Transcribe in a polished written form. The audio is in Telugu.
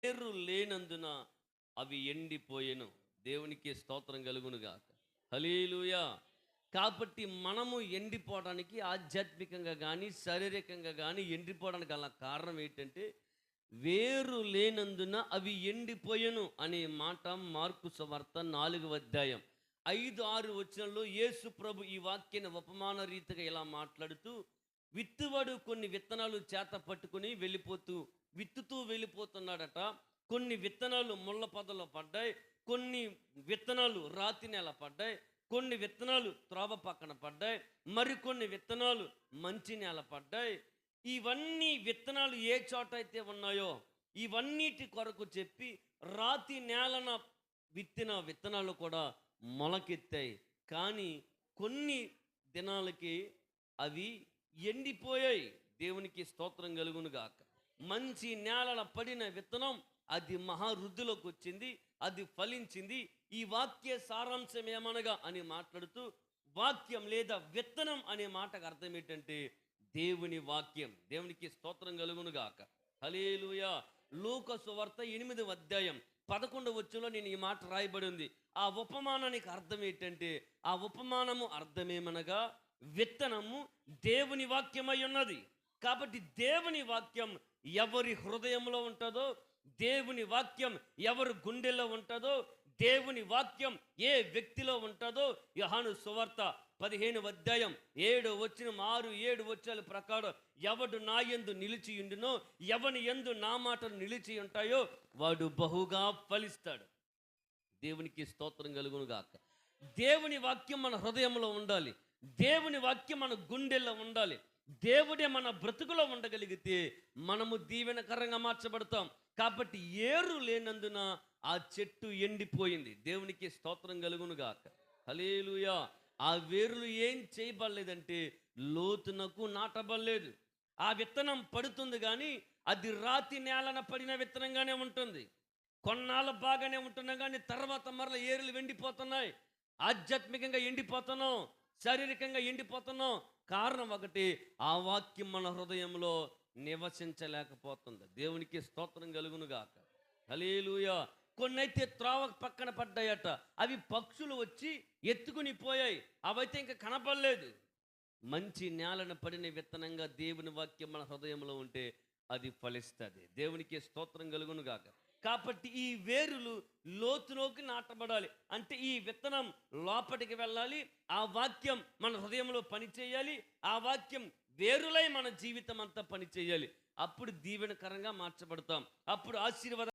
వేరు లేనందున అవి ఎండిపోయెను. దేవునికి స్తోత్రం కలుగునుగాక. హల్లెలూయా. కాబట్టి మనము ఎండిపోవడానికి ఆధ్యాత్మికంగా కానీ శారీరకంగా కానీ ఎండిపోవడానికి గల కారణం ఏంటంటే వేరు లేనందున అవి ఎండిపోయెను అనే మాట మార్కు సువార్త 4వ అధ్యాయం 5-6 వచనంలో యేసు ప్రభు ఈ వాక్యాన్ని ఉపమాన రీతిగా ఇలా మాట్లాడుతూ, విత్తువాడు కొన్ని విత్తనాలు చేత పట్టుకుని విత్తుతూ వెళ్ళిపోతున్నాడట. కొన్ని విత్తనాలు ముళ్ళ పొదలో పడ్డాయి, కొన్ని విత్తనాలు రాతి నేల పడ్డాయి, కొన్ని విత్తనాలు త్రోవ పక్కన పడ్డాయి, మరికొన్ని విత్తనాలు మంచి నేల పడ్డాయి. ఇవన్నీ విత్తనాలు ఏ చోట అయితే ఉన్నాయో ఇవన్నిటి కొరకు చెప్పి రాతి నేలన విత్తిన విత్తనాలు కూడా మొలకెత్తాయి. కానీ కొన్ని దినాలకి అవి ఎండిపోయాయి. దేవునికి స్తోత్రం కలుగునుగాక. మంచి నేలన పడిన విత్తనం అది మహావృద్ధిలోకి వచ్చింది, అది ఫలించింది. ఈ వాక్య సారాంశం ఏమనగా అని మాట్లాడుతూ, వాక్యం లేదా విత్తనం అనే మాటకు అర్థం ఏంటంటే దేవుని వాక్యం. దేవునికి స్తోత్రం కలుగునుగాక. హల్లెలూయా. లూకా సువార్త 8వ అధ్యాయం 11వ వచనంలో నేను ఈ మాట రాయబడి ఉంది. ఆ ఉపమానానికి అర్థం ఏంటంటే, ఆ ఉపమానము అర్థమేమనగా విత్తనము దేవుని వాక్యమై ఉన్నది. కాబట్టి దేవుని వాక్యం ఎవరి హృదయంలో ఉంటుందో, దేవుని వాక్యం ఎవరి గుండెల్లో ఉంటుందో, దేవుని వాక్యం ఏ వ్యక్తిలో ఉంటుందో, యోహాను సువార్త 15వ అధ్యాయం 7వ వచనం 6-7 వచనాల ప్రకారం ఎవడు నా యందు నిలిచి ఉండునో, ఎవని యందు నా మాటలు నిలిచి ఉంటాయో వాడు బహుగా ఫలిస్తాడు. దేవునికి స్తోత్రం కలుగునుగాక. దేవుని వాక్యం మన హృదయంలో ఉండాలి, దేవుని వాక్యం మన గుండెల్లో ఉండాలి. దేవుడే మన బ్రతుకులో ఉండగలిగితే మనము దీవెనకరంగా మార్చబడతాం. కాబట్టి ఏరు లేనందున ఆ చెట్టు ఎండిపోయింది. దేవునికి స్తోత్రం కలుగునుగాక. హల్లెలూయా. ఆ వేర్లు ఏం చేయబడలేదంటే లోతునకు నాటబడలేదు. ఆ విత్తనం పడుతుంది కానీ అది రాతి నేలన పడిన విత్తనంగానే ఉంటుంది. కొన్నాళ్ళు బాగానే ఉంటున్నా కానీ తర్వాత మరల ఏరులు ఎండిపోతున్నాయి. ఆధ్యాత్మికంగా ఎండిపోతున్నాం, శారీరకంగా ఎండిపోతున్నాం. కారణం ఒకటి, ఆ వాక్యం మన హృదయంలో నివసించలేకపోతుంది. దేవునికి స్తోత్రం కలుగునుగాక. హల్లెలూయా. కొన్నైతే త్రోవ పక్కన పడ్డాయట, అవి పక్షులు వచ్చి ఎత్తుకుని పోయాయి, అవైతే ఇంకా కనపడలేదు. మంచి నేలను పడిన విత్తనంగా దేవుని వాక్యం మన హృదయంలో ఉంటే అది ఫలిస్తుంది. దేవునికి స్తోత్రం కలుగునుగాక. కాబట్టి ఈ వేరులు లోతులోకి నాటబడాలి. అంటే ఈ విత్తనం లోపలికి వెళ్ళాలి, ఆ వాక్యం మన హృదయంలో పనిచేయాలి, ఆ వాక్యం వేరులై మన జీవితం అంతా పనిచేయాలి. అప్పుడు దీవెనకరంగా మార్చబడతాం, అప్పుడు ఆశీర్వాద